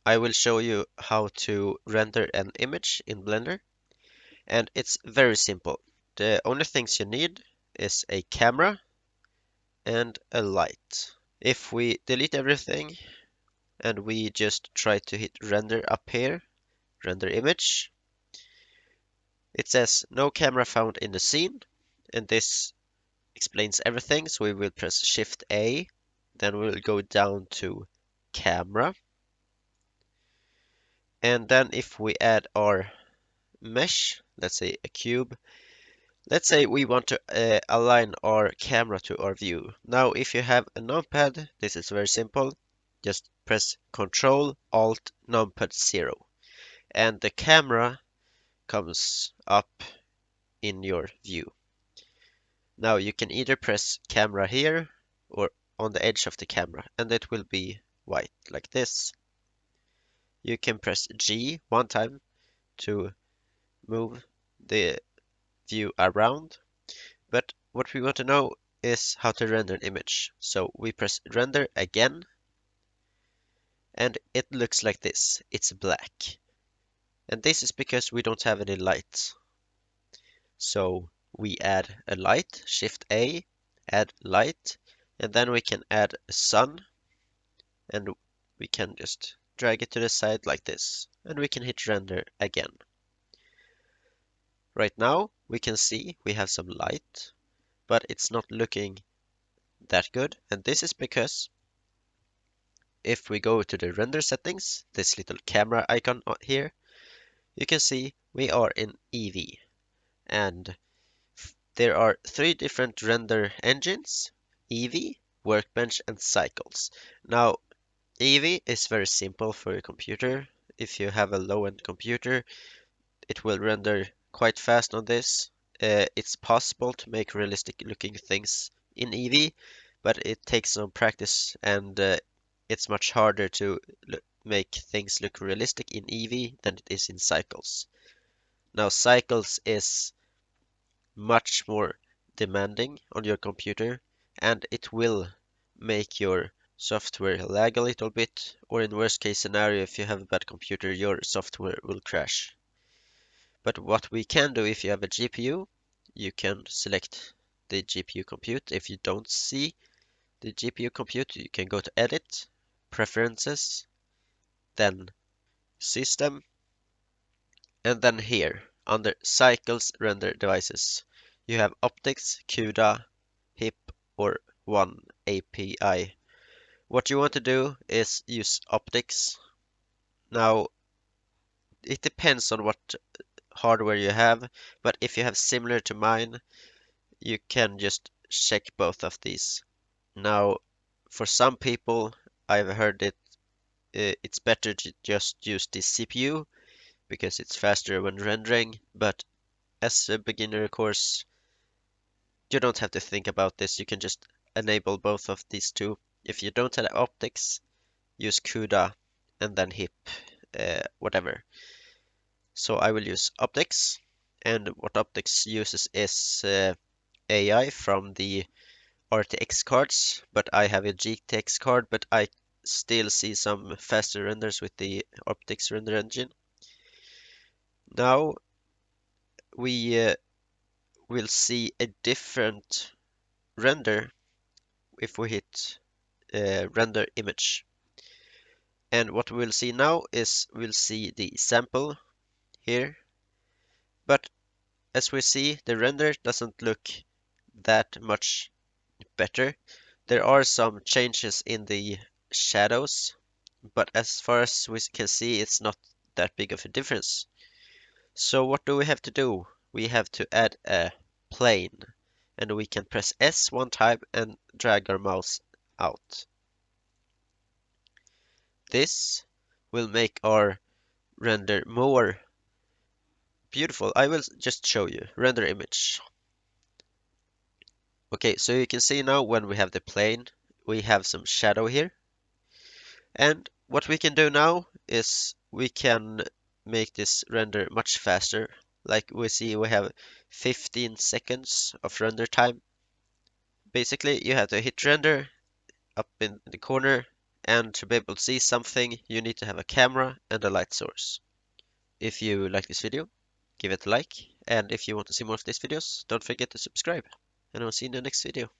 I will show you how to render an image in Blender, and it's very simple. The only things you need is a camera and a light. If we delete everything and we just try to hit render up here, render image, it says no camera found in the scene, and this explains everything. So we will press Shift A, then we'll go down to camera, and then if we add our mesh, let's say a cube, let's say we want to align our camera to our view. Now, if you have a numpad, this is very simple. Just press Ctrl Alt numpad 0, and the camera comes up in your view. Now you can either press camera here or on the edge of the camera, and it will be white like this. You can press G one time to move the view around, but what we want to know is how to render an image. So we press render again, and it looks like this. It's black. And this is because we don't have any light. So we add a light, Shift A, add light, and then we can add a sun, and we can just drag it to the side like this, and we can hit render again. Right now we can see we have some light, but it's not looking that good, and this is because if we go to the render settings, this little camera icon here, you can see we are in Eevee, and there are three different render engines: Eevee, Workbench, and Cycles. Now, Eevee is very simple for your computer. If you have a low-end computer, it will render quite fast on this. It's possible to make realistic looking things in Eevee, but it takes some practice, and it's much harder to make things look realistic in Eevee than it is in Cycles. Now, Cycles is much more demanding on your computer, and it will make your software lag a little bit, or in worst case scenario, if you have a bad computer, your software will crash. But what we can do, if you have a GPU, you can select the GPU compute. If you don't see the GPU compute, you can go to Edit, Preferences, then System, and then here, under Cycles Render Devices, you have Optics, CUDA, HIP, or One API. What you want to do is use Optics. Now, it depends on what hardware you have, but if you have similar to mine, you can just check both of these. Now, for some people, I've heard it's better to just use the CPU because it's faster when rendering, but as a beginner course, you don't have to think about this. You can just enable both of these two. If you don't have optics, use CUDA and then HIP, whatever. So I will use optics, and what optics uses is AI from the RTX cards, but I have a GTX card, but I still see some faster renders with the optics render engine. Now we will see a different render if we hit render image. And what we'll see now is we'll see the sample here, but as we see, the render doesn't look that much better. There are some changes in the shadows, but as far as we can see, it's not that big of a difference. So what do we have to do? We have to add a plane, and we can press S one time and drag our mouse out. This will make our render more beautiful. I will just show you. Render image. Okay, so you can see now when we have the plane, we have some shadow here. And what we can do now is we can make this render much faster. Like we see, we have 15 seconds of render time. Basically, you have to hit render up in the corner and to be able to see something, you need to have a camera and a light source. If you like this video, give it a like, and if you want to see more of these videos, don't forget to subscribe, and I'll see you in the next video.